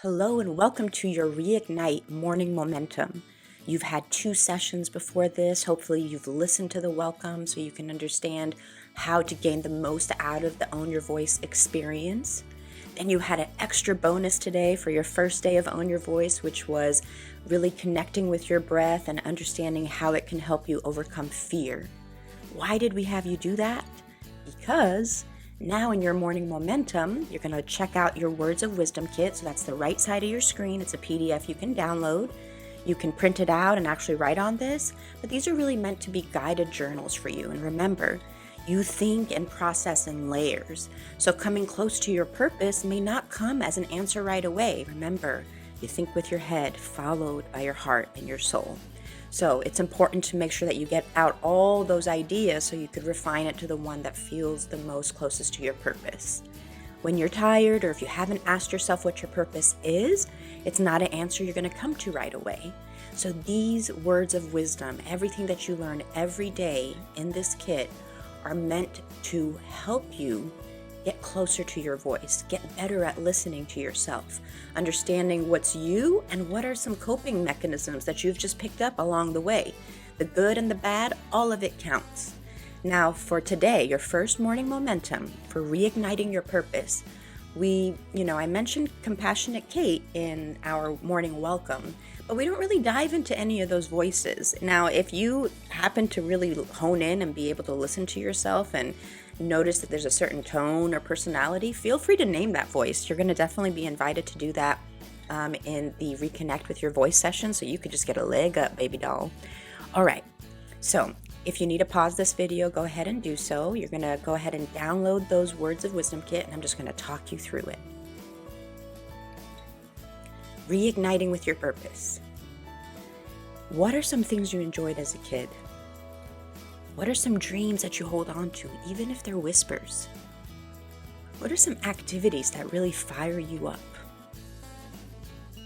Hello and welcome to your Reignite Morning Momentum. You've had 2 sessions before this. Hopefully, you've listened to the welcome so you can understand how to gain the most out of the Own Your Voice experience. Then you had an extra bonus today for your first day of Own Your Voice, which was really connecting with your breath and understanding how it can help you overcome fear. Why did we have you do that? Because now in your morning momentum, you're going to check out your Words of Wisdom kit. So that's the right side of your screen. It's a PDF you can download. You can print it out and actually write on this. But these are really meant to be guided journals for you. And remember, you think and process in layers. So coming close to your purpose may not come as an answer right away. Remember, you think with your head, followed by your heart and your soul. So it's important to make sure that you get out all those ideas so you could refine it to the one that feels the most closest to your purpose. When you're tired, or if you haven't asked yourself what your purpose is, it's not an answer you're going to come to right away. So these words of wisdom, everything that you learn every day in this kit, are meant to help you get closer to your voice, get better at listening to yourself, understanding what's you and what are some coping mechanisms that you've just picked up along the way. The good and the bad, all of it counts. Now, for today, your first morning momentum for reigniting your purpose, I mentioned Compassionate Kate in our morning welcome, but we don't really dive into any of those voices. Now, if you happen to really hone in and be able to listen to yourself and notice that there's a certain tone or personality, feel free to name that voice. You're going to definitely be invited to do that in the Reconnect with Your Voice session, so you could just get a leg up, baby doll. All right, so if you need to pause this video, go ahead and do so. You're going to go ahead and download those Words of Wisdom kit, and I'm just going to talk you through it. Reigniting with your purpose. What are some things you enjoyed as a kid? What are some dreams that you hold on to, even if they're whispers? What are some activities that really fire you up?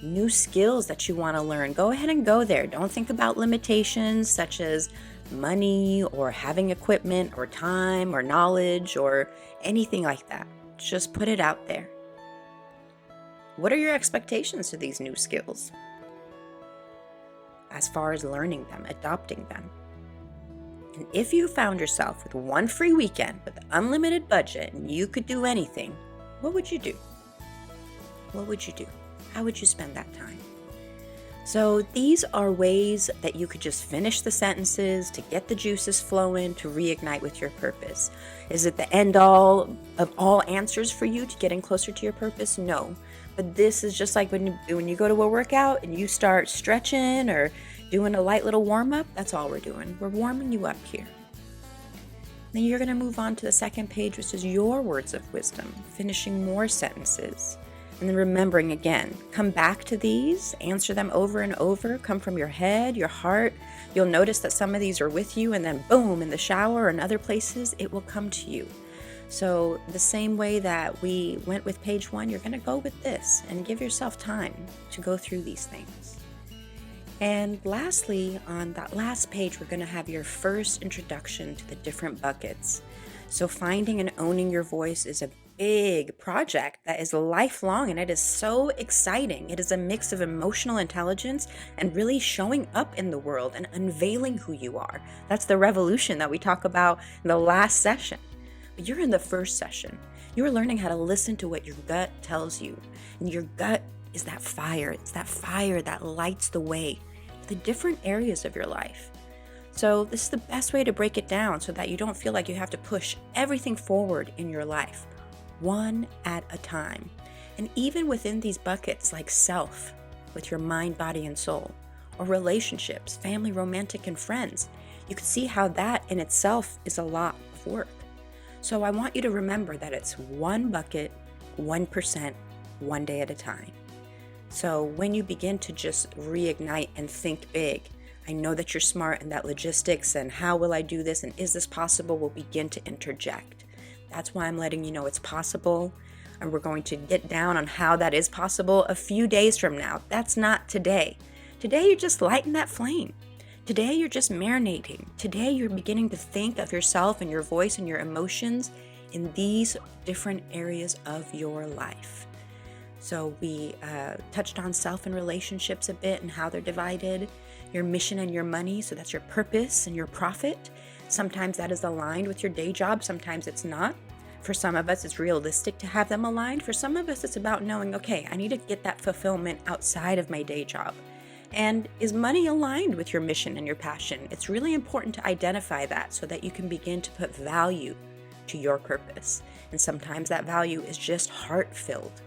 New skills that you want to learn, go ahead and go there. Don't think about limitations such as money or having equipment or time or knowledge or anything like that. Just put it out there. What are your expectations for these new skills as far as learning them, adopting them? And if you found yourself with one free weekend with unlimited budget and you could do anything, what would you do? What would you do? How would you spend that time? So these are ways that you could just finish the sentences to get the juices flowing to reignite with your purpose. Is it the end all of all answers for you to getting closer to your purpose? No. But this is just like when you go to a workout and you start stretching or doing a light little warm-up. That's all we're doing. We're warming you up here. Then you're going to move on to the second page, which is your words of wisdom, finishing more sentences. And then remembering again, come back to these, answer them over and over, come from your head, your heart. You'll notice that some of these are with you, and then boom, in the shower and other places, it will come to you. So the same way that we went with page 1, you're going to go with this and give yourself time to go through these things. And lastly, on that last page, we're going to have your first introduction to the different buckets. So finding and owning your voice is a big project that is lifelong, and it is so exciting. It is a mix of emotional intelligence and really showing up in the world and unveiling who you are. That's the revolution that we talk about in the last session. But you're in the first session. You're learning how to listen to what your gut tells you. And your gut is that fire. It's that fire that lights the way to the different areas of your life. So this is the best way to break it down so that you don't feel like you have to push everything forward in your life, one at a time. And even within these buckets like self, with your mind, body, and soul, or relationships, family, romantic, and friends, you can see how that in itself is a lot of work. So I want you to remember that it's one bucket, 1%, one day at a time. So when you begin to just reignite and think big, I know that you're smart and that logistics and how will I do this and is this possible will begin to interject. That's why I'm letting you know it's possible, and we're going to get down on how that is possible a few days from now. That's not today. Today you're just lighting that flame. Today you're just marinating. Today you're beginning to think of yourself and your voice and your emotions in these different areas of your life. So we touched on self and relationships a bit and how they're divided, your mission and your money. So that's your purpose and your profit. Sometimes that is aligned with your day job. Sometimes it's not. For some of us, it's realistic to have them aligned. For some of us, it's about knowing, okay, I need to get that fulfillment outside of my day job. And is money aligned with your mission and your passion? It's really important to identify that so that you can begin to put value to your purpose. And sometimes that value is just heart-filled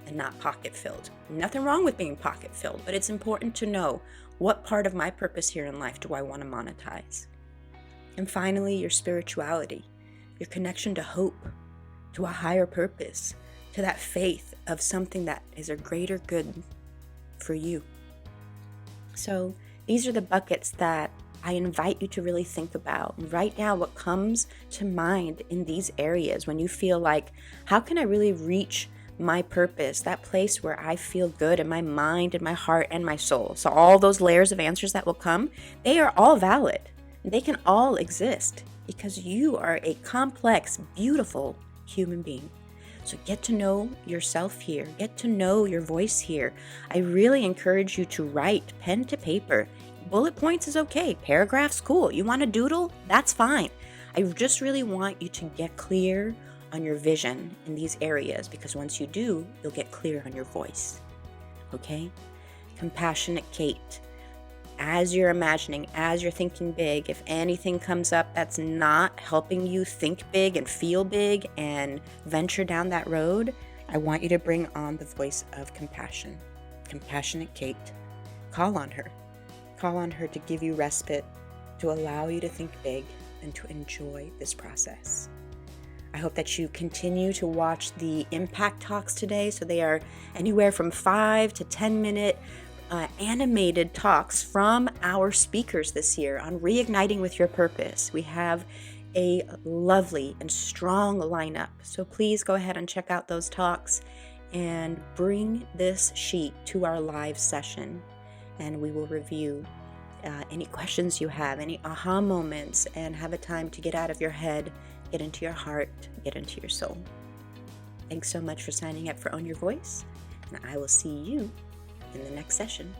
and not pocket-filled. Nothing wrong with being pocket-filled, but it's important to know what part of my purpose here in life do I want to monetize. And finally, your spirituality, your connection to hope, to a higher purpose, to that faith of something that is a greater good for you. So these are the buckets that I invite you to really think about. Write down what comes to mind in these areas when you feel like, how can I really reach my purpose, that place where I feel good in my mind and my heart and my soul? So all those layers of answers that will come, they are all valid. They can all exist because you are a complex, beautiful human being. So get to know yourself here. Get to know your voice here. I really encourage you to write pen to paper. Bullet points is okay. Paragraphs, cool. You want to doodle? That's fine. I just really want you to get clear on your vision in these areas, because once you do, you'll get clear on your voice. Okay? Compassionate Kate. As you're imagining, as you're thinking big, if anything comes up that's not helping you think big and feel big and venture down that road, I want you to bring on the voice of compassion. Compassionate Kate. Call on her. Call on her to give you respite, to allow you to think big, and to enjoy this process. I hope that you continue to watch the impact talks today. So they are anywhere from 5 to 10 minute animated talks from our speakers this year on reigniting with your purpose. We have a lovely and strong lineup. So please go ahead and check out those talks and bring this sheet to our live session, and we will review any questions you have, any aha moments, and have a time to get out of your head, get into your heart, get into your soul. Thanks so much for signing up for Own Your Voice, and I will see you in the next session.